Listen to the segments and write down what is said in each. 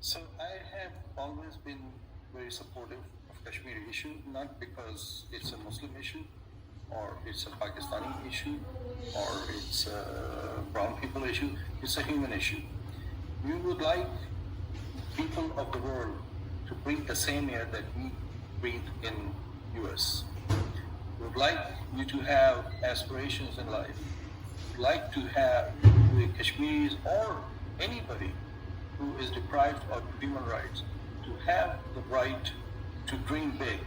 So I have always been very supportive of Kashmiri issue, not because it's a Muslim issue, or it's a Pakistani issue, or it's a brown people issue. It's a human issue. We would like people of the world to breathe the same air that we breathe in US. We would like you to have aspirations in life. We would like to have the Kashmiris or anybody who is deprived of human rights to have the right to dream big,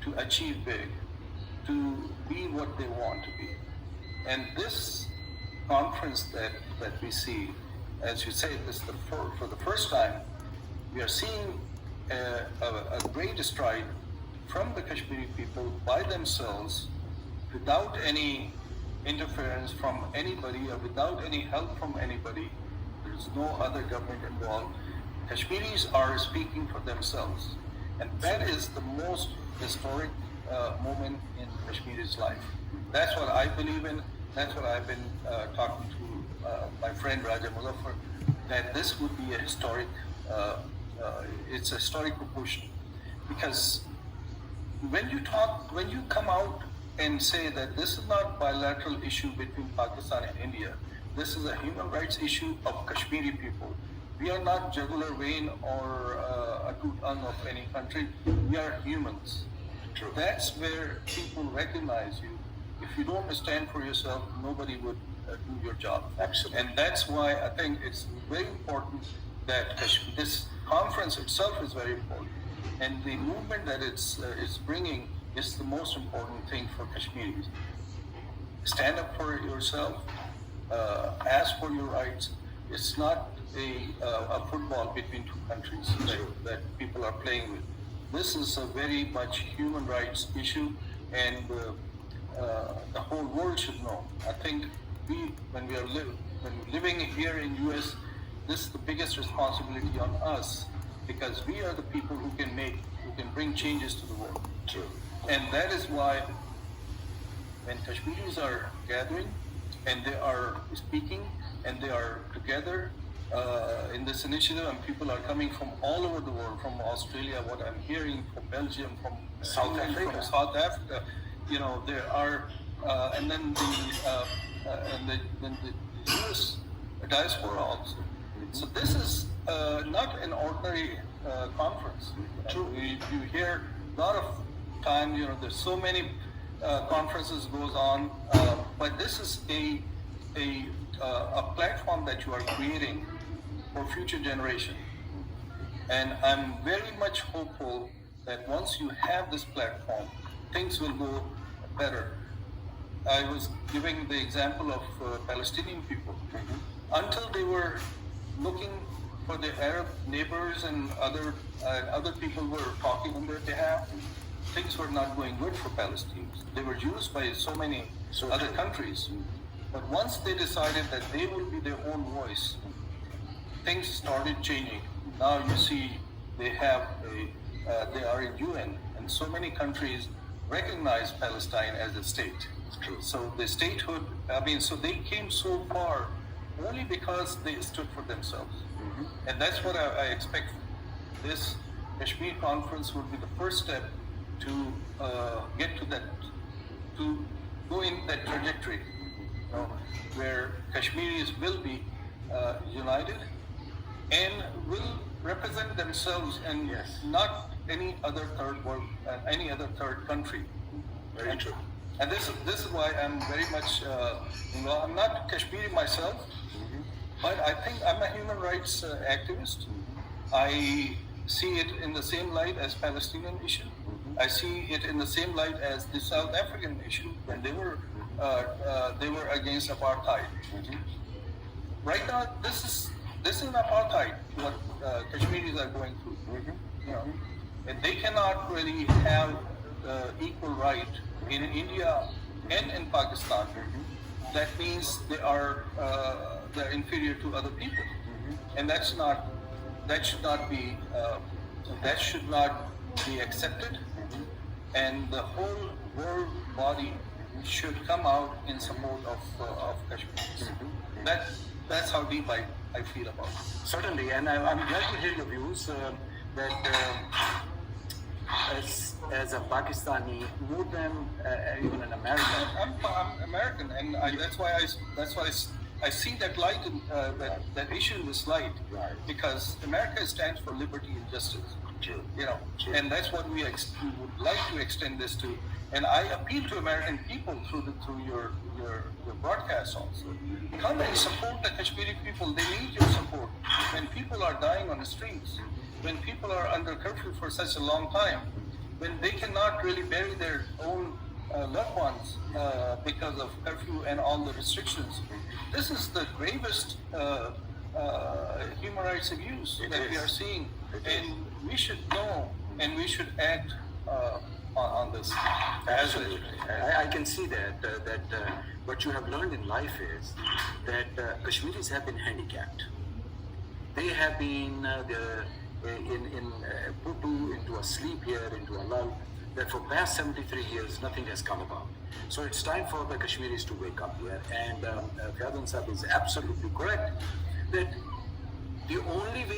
to achieve big, to be what they want to be. And this conference that we see, as you say, this is for the first time, we are seeing a great stride from the Kashmiri people by themselves, without any interference from anybody or without any help from anybody. There's no other government involved. Kashmiris are speaking for themselves. And that is the most historic moment in Kashmiri's life. That's what I believe in. That's what I've been talking to my friend Raja Muzaffar, that this would be a historic, it's a historic proportion. Because when you come out and say that this is not a bilateral issue between Pakistan and India, this is a human rights issue of Kashmiri people. We are not jugular vein or a tooth of any country. We are humans. True. That's where people recognize you. If you don't stand for yourself, nobody would do your job. Absolutely. And that's why I think it's very important that this conference itself is very important. And the movement that it's bringing is the most important thing for Kashmiris. Stand up for yourself. Ask for your rights. It's not a football between two countries that people are playing with. This is a very much human rights issue, and the whole world should know. I think when we're living here in US, this is the biggest responsibility on us, because we are the people who can bring changes to the world. True. And that is why when Kashmiris are gathering and they are speaking and they are together in this initiative, and people are coming from all over the world, from Australia, what I'm hearing, from Belgium, from South Africa, there are, and then the US diaspora also. So this is not an ordinary conference. True. You hear a lot of time, there's so many conferences goes on, but this is a platform that you are creating for future generation. And I'm very much hopeful that once you have this platform, things will go better. I was giving the example of Palestinian people. Mm-hmm. Until they were looking for their Arab neighbors and other people were talking on their behalf, things were not going good for Palestinians. They were used by so many other countries. But once they decided that they will be their own voice, things started changing. Now you see they are in UN, and so many countries recognize Palestine as a state. So the statehood, so they came so far only because they stood for themselves. Mm-hmm. And that's what I expect. This Kashmir Conference would be the first step to get to that, to go in that trajectory, where Kashmiris will be united and will represent themselves, and not any other third world, any other third country. Very true. And this is why I'm very much, I'm not Kashmiri myself, but I think I'm a human rights activist. I see it in the same light as Palestinian issue. I see it in the same light as the South African issue when they were against apartheid. Right now, this is an apartheid what Kashmiris are going through. And they cannot really have equal right in India and in Pakistan. That means they're inferior to other people, and that should not be accepted. And the whole world body should come out in support of Kashmir. That's how deep I I feel about it. Certainly, and I'm glad to hear your views that as a Pakistani, more than even an American. I'm American, and that's why I see that light in that issue in this light, Right. because America stands for liberty and justice. True. You know, True. and that's what we would like to extend this to. And I appeal to American people through your broadcast also. Come and support the Kashmiri people. They need your support. When people are dying on the streets, when people are under curfew for such a long time, when they cannot really bury their own loved ones because of curfew and all the restrictions, this is the gravest human rights abuse that we are seeing. And we should know and we should act on this. Absolutely. I can see that what you have learned in life is that Kashmiris have been handicapped. They have been put into a sleep here, into a lull, that for past 73 years nothing has come about. So it's time for the Kashmiris to wake up here. And Fiadun Sahib is absolutely correct that the only way